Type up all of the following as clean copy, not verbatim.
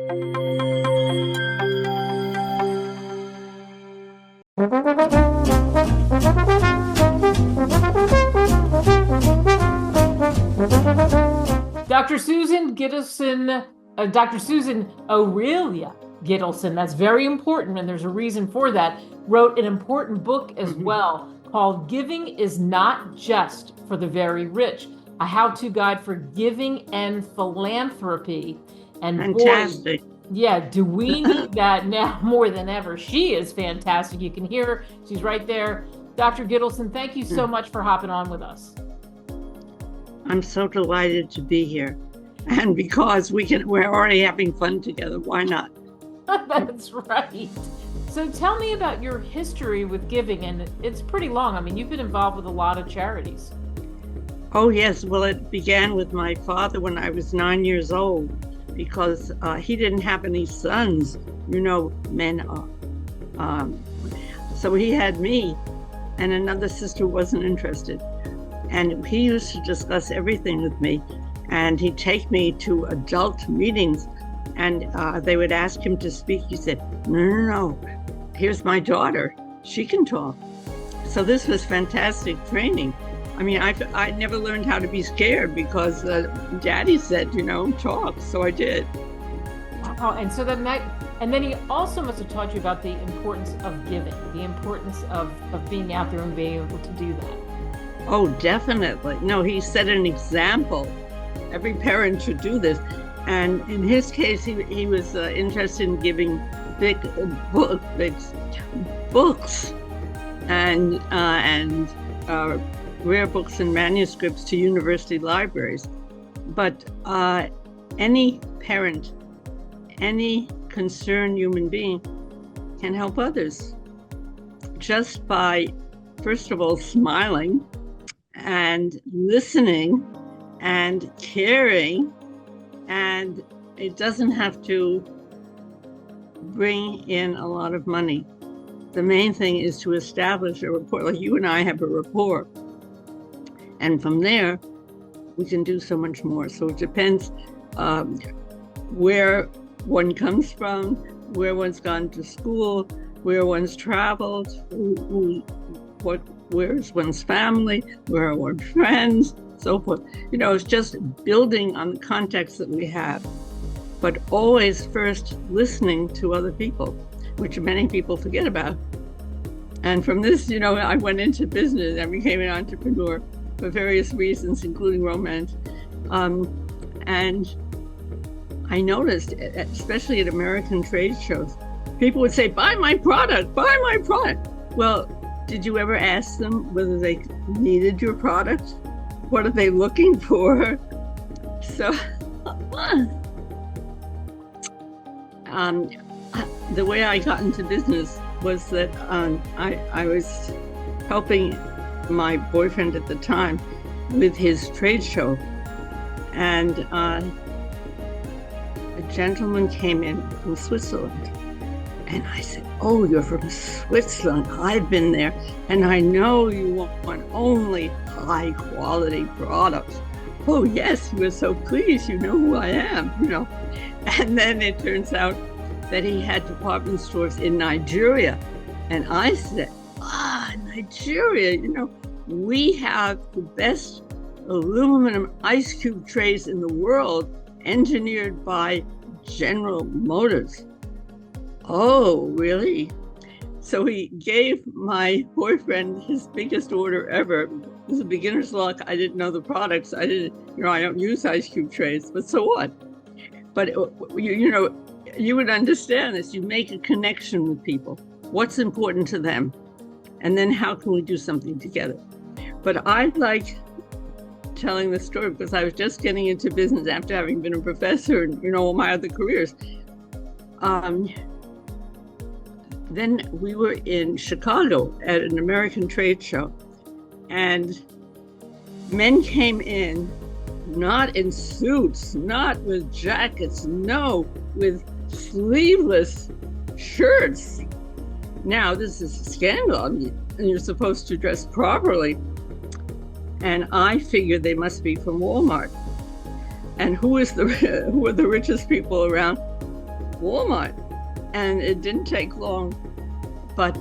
Dr. Susan Gitelson, Dr. Susan Aurelia Gitelson, that's very important, and there's a reason for that, wrote an important book as well called Giving is Not Just for the Very Rich, a how-to guide for giving and philanthropy. And fantastic. Boy, yeah, do we need that now more than ever? She is fantastic. You can hear her. She's right there. Dr. Gitelson, thank you so much for hopping on with us. I'm so delighted to be here. And because we're already having fun together, why not? That's right. So tell me about your history with giving, and it's pretty long. I mean, you've been involved with a lot of charities. Oh, yes. Well, it began with my father when I was 9 years old, because he didn't have any sons, men are. So he had me, and another sister wasn't interested. And he used to discuss everything with me, and he'd take me to adult meetings, and they would ask him to speak. He said, no, here's my daughter. She can talk. So this was fantastic training. I mean, I never learned how to be scared because Daddy said, talk. So I did. Wow. And so then he also must have taught you about the importance of giving, the importance of being out there and being able to do that. Oh, definitely. No, he set an example. Every parent should do this. And in his case, he was interested in giving big books and rare books and manuscripts to university libraries. But any parent, any concerned human being can help others just by, first of all, smiling and listening and caring, and it doesn't have to bring in a lot of money. The main thing is to establish a rapport, like you and I have a rapport, and from there we can do so much more. So it depends where one comes from, where one's gone to school, where one's traveled, where's one's family, where are one's friends, so forth. It's just building on the context that we have, but always first listening to other people, which many people forget about. And from this, I went into business and became an entrepreneur for various reasons, including romance. And I noticed, especially at American trade shows, people would say, buy my product, buy my product. Well, did you ever ask them whether they needed your product? What are they looking for? So the way I got into business was that I was helping my boyfriend at the time with his trade show. And a gentleman came in from Switzerland. And I said, oh, you're from Switzerland. I've been there. And I know you want only high quality products. Oh, yes, you were so pleased. You know who I am, And then it turns out that he had department stores in Nigeria. And I said, Nigeria, we have the best aluminum ice cube trays in the world, engineered by General Motors. Oh, really? So he gave my boyfriend his biggest order ever. It was a beginner's luck. I didn't know the products. I don't use ice cube trays, but so what? But you would understand this. You make a connection with people. What's important to them? And then how can we do something together? But I like telling the story because I was just getting into business after having been a professor and, all my other careers. Then we were in Chicago at an American trade show, and men came in, not in suits, not with jackets, no, with sleeveless shirts. Now, this is a scandal, and you're supposed to dress properly. And I figured they must be from Walmart. And who are the richest people around? Walmart. And it didn't take long. But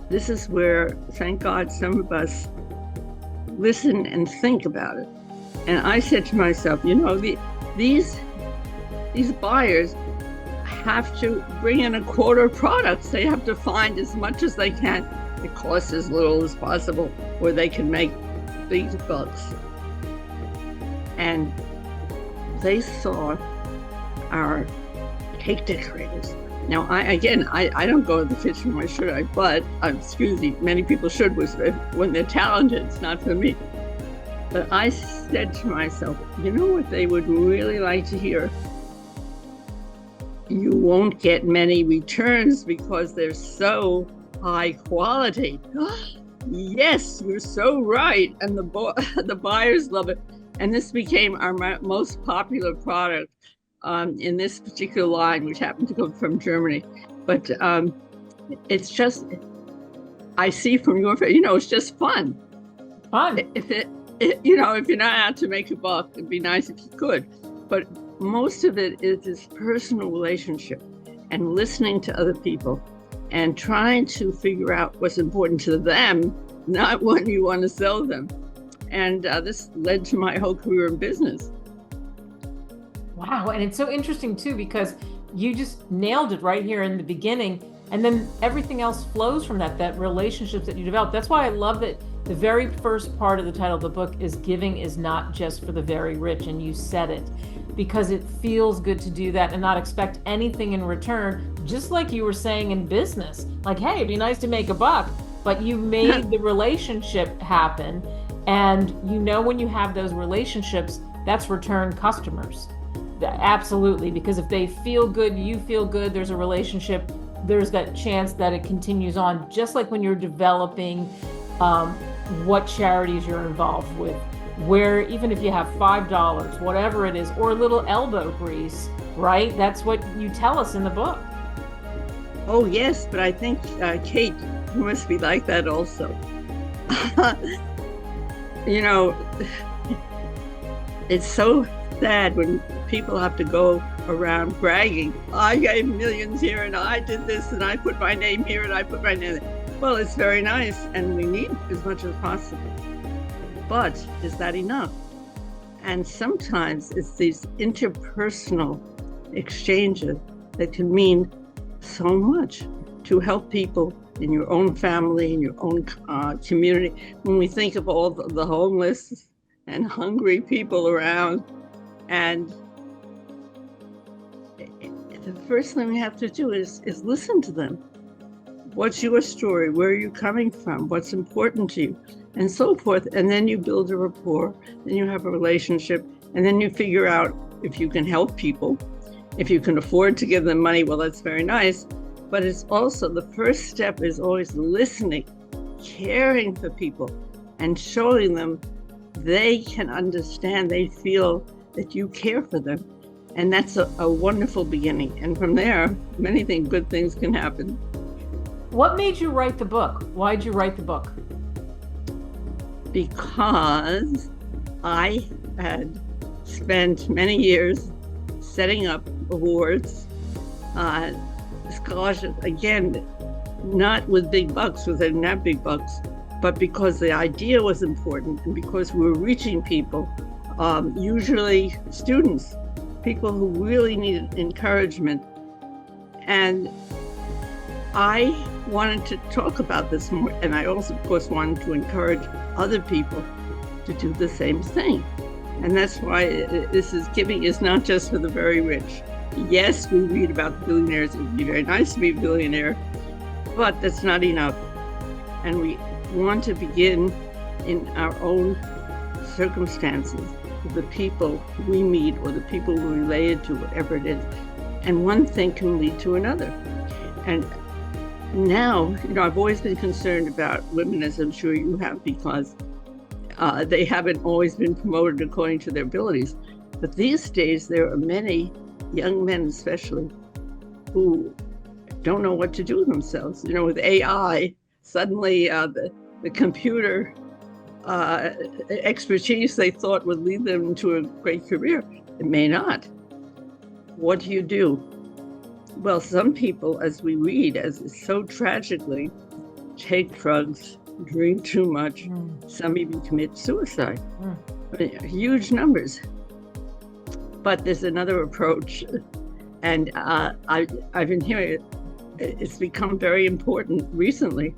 this is where, thank God, some of us listen and think about it. And I said to myself, these buyers have to bring in a quarter of products. They have to find as much as they can. It costs as little as possible, or they can make big bucks. And they saw our cake decorators. Now, I don't go to the kitchen, why should I? But, excuse me, many people should, when they're talented, it's not for me. But I said to myself, you know what they would really like to hear? You won't get many returns because they're so high quality. Yes, you're so right. And the buyers love it. And this became our most popular product in this particular line, which happened to come from Germany. But it's just, I see from your face, it's just fun. Fun. If you're not out to make a buck, it'd be nice if you could. But most of it is this personal relationship and listening to other people and trying to figure out what's important to them, not what you want to sell them. And this led to my whole career in business. Wow. And it's so interesting too, because you just nailed it right here in the beginning. And then everything else flows from that relationships that you develop. That's why I love that the very first part of the title of the book is Giving is Not Just for the Very Rich. And you said it because it feels good to do that and not expect anything in return, just like you were saying in business. Like, hey, it'd be nice to make a buck, but you made the relationship happen. And when you have those relationships, that's return customers. Absolutely, because if they feel good, you feel good, there's a relationship, there's that chance that it continues on, just like when you're developing what charities you're involved with, where even if you have $5, whatever it is, or a little elbow grease, right? That's what you tell us in the book. Oh, yes, but I think, Kate, you must be like that also. It's so sad when people have to go around bragging. I gave millions here and I did this and I put my name here and I put my name there. Well, it's very nice and we need as much as possible. But is that enough? And sometimes it's these interpersonal exchanges that can mean so much to help people in your own family, in your own community. When we think of all the homeless and hungry people around, and the first thing we have to do is listen to them. What's your story? Where are you coming from? What's important to you? And so forth. And then you build a rapport, then you have a relationship, and then you figure out if you can help people. If you can afford to give them money, well, that's very nice. But it's also, the first step is always listening, caring for people, and showing them they can understand, they feel that you care for them. And that's a wonderful beginning. And from there, many good things can happen. What made you write the book? Why'd you write the book? Because I had spent many years setting up awards, scholarships, again, not with big bucks, because I didn't have big bucks, but because the idea was important and because we were reaching people, usually students, people who really needed encouragement. And I wanted to talk about this more, and I also, of course, wanted to encourage other people to do the same thing. And that's why giving is not just for the very rich. Yes, we read about billionaires. It would be very nice to be a billionaire, but that's not enough. And we want to begin in our own circumstances, with the people we meet or the people we're related to, whatever it is. And one thing can lead to another. And now, I've always been concerned about women, as I'm sure you have, because they haven't always been promoted according to their abilities. But these days, there are many young men especially who don't know what to do with themselves. With AI, suddenly the computer expertise they thought would lead them to a great career, it may not. what do you do? Well, some people, as we read, as so tragically, take drugs, drink too much. Some even commit suicide. Huge numbers. But there's another approach, and I've been hearing it's become very important recently.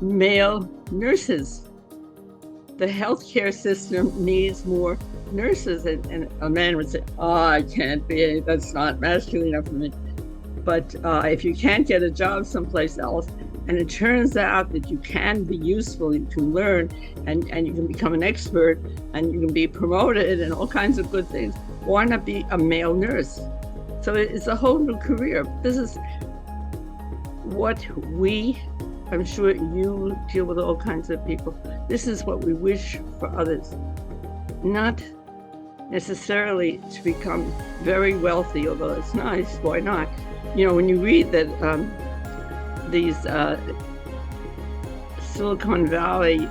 Male nurses. The healthcare system needs more nurses, and a man would say, "Oh, I can't be. That's not masculine enough for me." But if you can't get a job someplace else, and it turns out that you can be useful, you can learn, and you can become an expert, and you can be promoted, and all kinds of good things, why not be a male nurse? So it's a whole new career. This is what I'm sure you deal with all kinds of people. This is what we wish for others. Not necessarily to become very wealthy, although it's nice, why not? You know, when you read that these Silicon Valley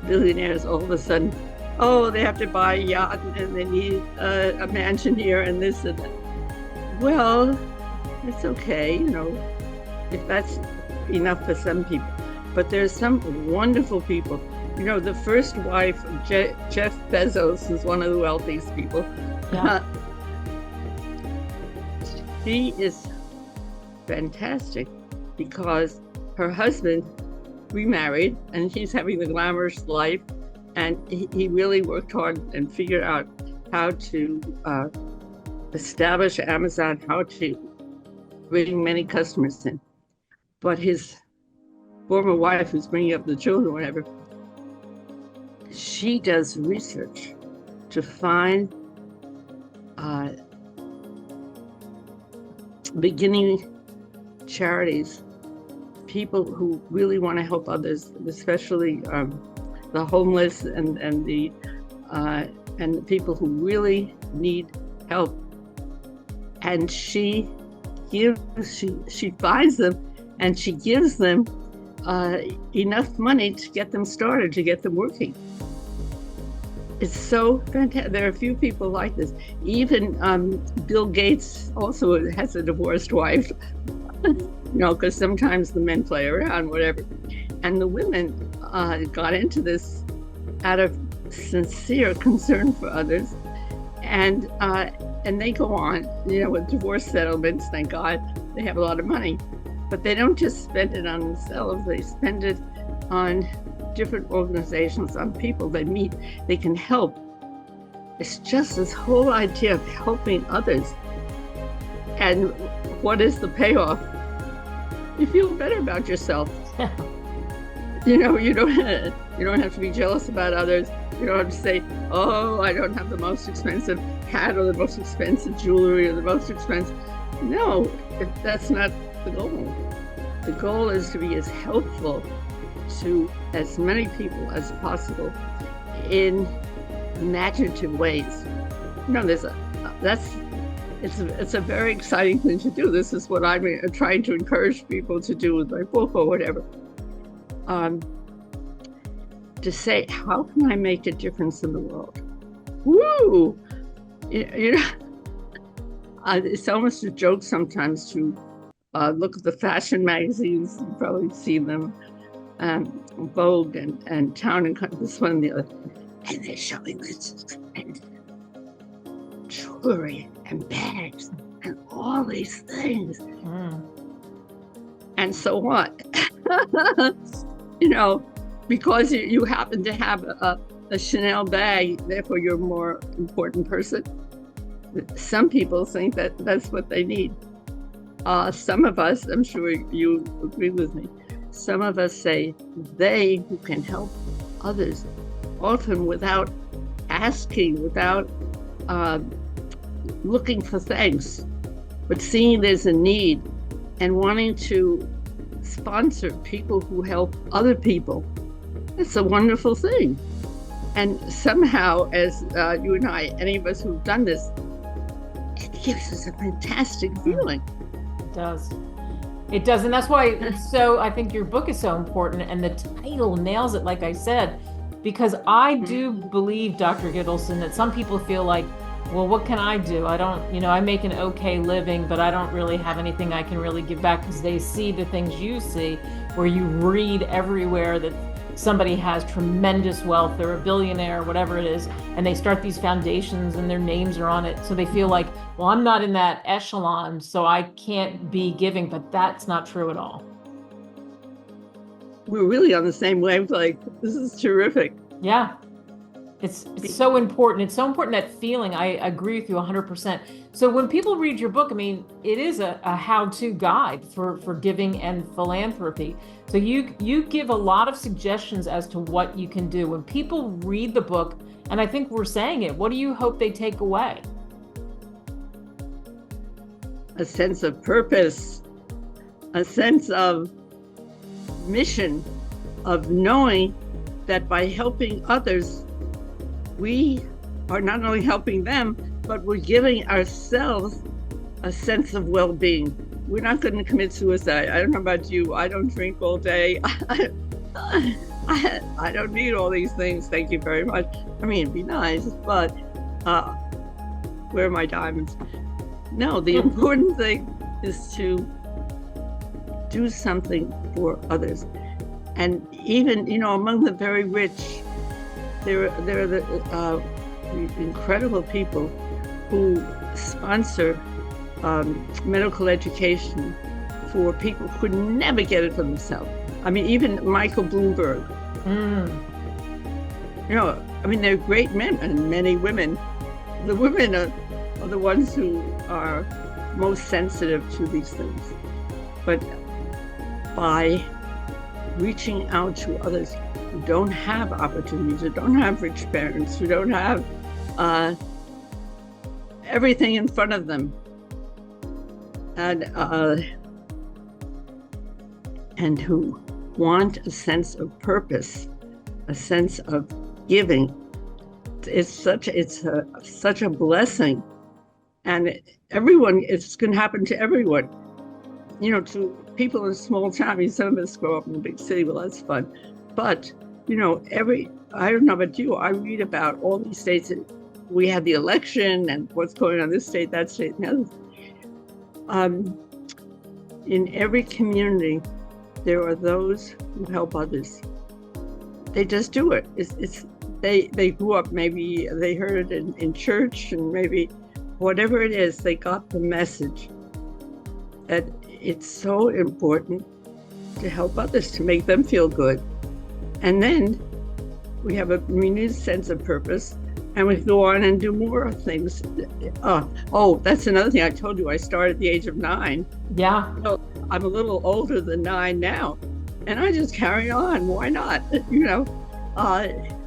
billionaires all of a sudden, they have to buy a yacht and they need a mansion here and this and that. Well, it's okay, you know, if that's enough for some people. But there's some wonderful people. You know, the first wife of Jeff Bezos is one of the wealthiest people. Yeah. She is fantastic because her husband remarried and he's having the glamorous life, and he really worked hard and figured out how to establish Amazon, how to bring many customers in. But his former wife, who's bringing up the children, whatever, she does research to find beginning charities, people who really want to help others, especially the homeless and the people who really need help. And she finds them, and she gives them enough money to get them started, to get them working. It's so fantastic. There are a few people like this. Even Bill Gates also has a divorced wife, you know, because sometimes the men play around, whatever. And the women got into this out of sincere concern for others. And they go on, you know, with divorce settlements, thank God, they have a lot of money. But they don't just spend it on themselves, they spend it on different organizations, on people they meet, they can help. It's just this whole idea of helping others. And what is the payoff? You feel better about yourself. You know, you don't have to be jealous about others. You don't have to say, oh, I don't have the most expensive hat or the most expensive jewelry or the most expensive. No, that's not the goal. The goal is to be as helpful to as many people as possible in imaginative ways. You know, it's a very exciting thing to do. This is what I'm trying to encourage people to do with my book or whatever. To say, how can I make a difference in the world? Woo! You know, it's almost a joke sometimes to look at the fashion magazines. You've probably seen them, Vogue and Town and Country, this one and the other, and they're showing this and jewelry and bags and all these things. And so what? You know, because you happen to have a Chanel bag, therefore you're a more important person. Some people think that that's what they need. Some of us, I'm sure you agree with me, some of us say they who can help others, often without asking, without looking for thanks, but seeing there's a need and wanting to sponsor people who help other people. It's a wonderful thing. And somehow, as you and I, any of us who've done this, it gives us a fantastic feeling. It does. It does. And that's why it's so, I think your book is so important, and the title nails it, like I said, because I do believe, Dr. Gitelson, that some people feel like well, what can I do? I don't, I make an okay living, but I don't really have anything I can really give back, because they see the things you see, where you read everywhere that somebody has tremendous wealth, they're a billionaire, whatever it is, and they start these foundations and their names are on it. So they feel like, well, I'm not in that echelon, so I can't be giving, but that's not true at all. We're really on the same wavelength. This is terrific. Yeah. It's so important. It's so important, that feeling. I agree with you 100%. So when people read your book, I mean, it is a how-to guide for giving and philanthropy. So you give a lot of suggestions as to what you can do. When people read the book, and I think we're saying it, what do you hope they take away? A sense of purpose, a sense of mission, of knowing that by helping others, we are not only helping them, but we're giving ourselves a sense of well-being. We're not going to commit suicide. I don't know about you. I don't drink all day. I don't need all these things. Thank you very much. I mean, it'd be nice, but where are my diamonds? No, the important thing is to do something for others. And even, among the very rich, there are the incredible people who sponsor medical education for people who could never get it for themselves. I mean, even Michael Bloomberg. They're great men and many women. The women are the ones who are most sensitive to these things. But by reaching out to others who don't have opportunities, who don't have rich parents, who don't have everything in front of them, and who want a sense of purpose, a sense of giving. It's such a blessing, and it's going to happen to everyone. To people in a small town. I mean, some of us grow up in a big city. Well, that's fun. But, I don't know about you, I read about all these states. We had the election and what's going on in this state, that state, and the other. In every community, there are those who help others. They just do it. They grew up, maybe they heard it in church, and maybe whatever it is, they got the message that it's so important to help others, to make them feel good. And then we have a renewed sense of purpose, and we go on and do more things. That's another thing I told you. I started at the age of 9. Yeah. So I'm a little older than 9 now, and I just carry on. Why not?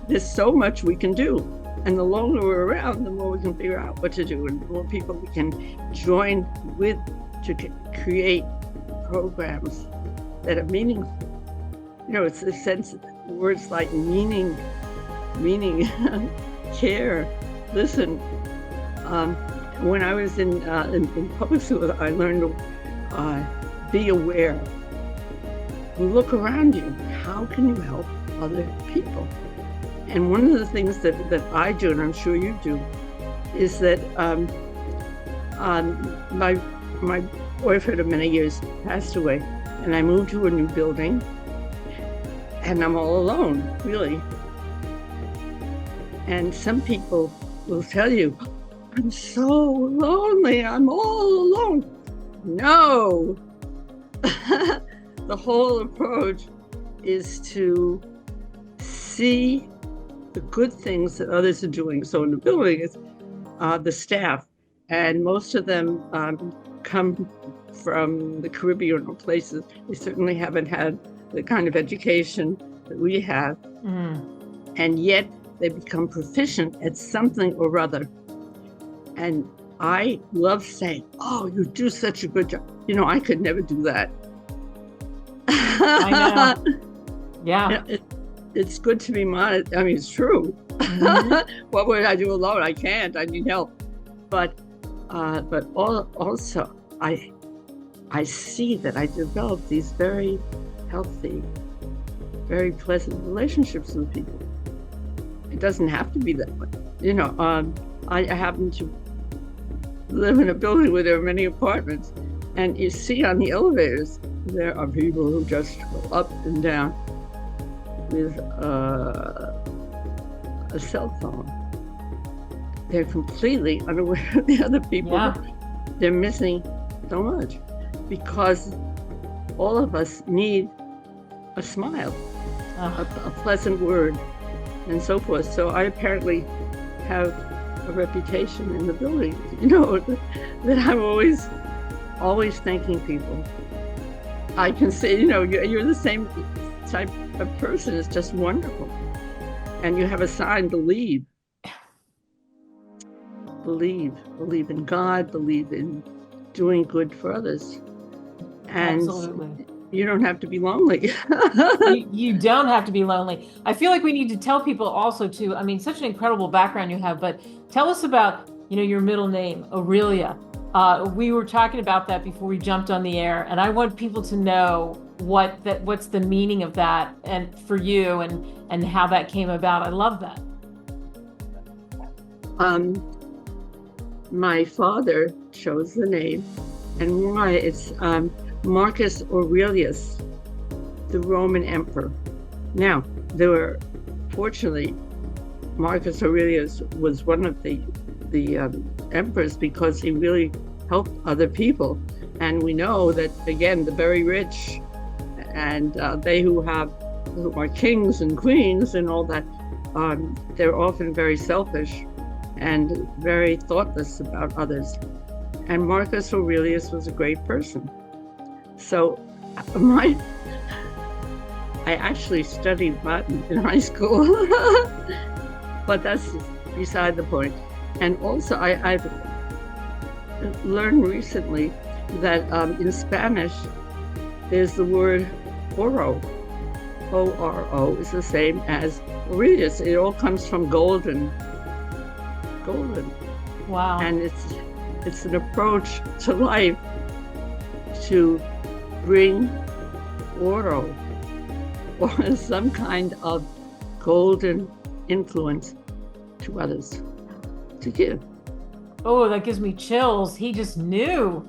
There's so much we can do. And the longer we're around, the more we can figure out what to do, and the more people we can join with to create programs that are meaningful. It's the sense of words like meaning, care, listen. When I was in public school, I learned to be aware. Look around you. How can you help other people? And one of the things that I do, and I'm sure you do, is that my boyfriend of many years passed away, and I moved to a new building, and I'm all alone, really. And some people will tell you, I'm so lonely, I'm all alone. No. The whole approach is to see the good things that others are doing. So in the building, it's the staff, and most of them come from the Caribbean or places. They certainly haven't had the kind of education that we have. And yet they become proficient at something or other. And I love saying, oh, you do such a good job. I could never do that. I know. Yeah. It's good to be monitored. I mean, it's true. What would I do alone? I can't. I need help. But also, I see that I develop these very healthy, very pleasant relationships with people. It doesn't have to be that way. I happen to live in a building where there are many apartments, and you see on the elevators, there are people who just go up and down with a cell phone. They're completely unaware of the other people. Yeah. They're missing so much because all of us need a smile, a pleasant word, and so forth. So I apparently have a reputation in the building, that I'm always thanking people. I can say, you're the same type of person. It's just wonderful. And you have a sign, believe. Believe in God, believe in doing good for others. And Absolutely. You don't have to be lonely. You don't have to be lonely. I feel like we need to tell people also too, I mean, such an incredible background you have, but tell us about, your middle name, Aurelia. We were talking about that before we jumped on the air, and I want people to know what's the meaning of that and for you and how that came about. I love that. My father chose the name, and why it's Marcus Aurelius, the Roman emperor. Now, fortunately, Marcus Aurelius was one of the emperors because he really helped other people. And we know that, again, the very rich and they who are kings and queens and all that, they're often very selfish and very thoughtless about others. And Marcus Aurelius was a great person. So I actually studied Latin in high school, but that's beside the point. And also I've learned recently that in Spanish, there's the word oro. O-R-O is the same as Aurelius. It all comes from golden. Wow. And it's an approach to life to bring oro or some kind of golden influence to others, to give. Oh, that gives me chills. He just knew.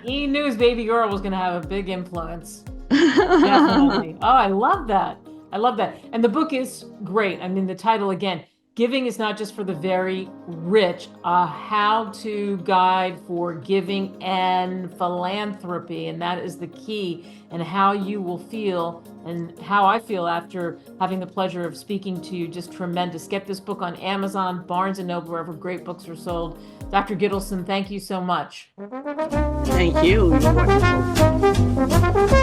He knew his baby girl was going to have a big influence. Definitely. Oh, I love that. And the book is great. I mean, the title again, Giving is Not Just for the Very Rich, a how-to guide for giving and philanthropy. And that is the key, and how you will feel and how I feel after having the pleasure of speaking to you. Just tremendous. Get this book on Amazon, Barnes & Noble, wherever great books are sold. Dr. Gitelson, thank you so much. Thank you. You're wonderful.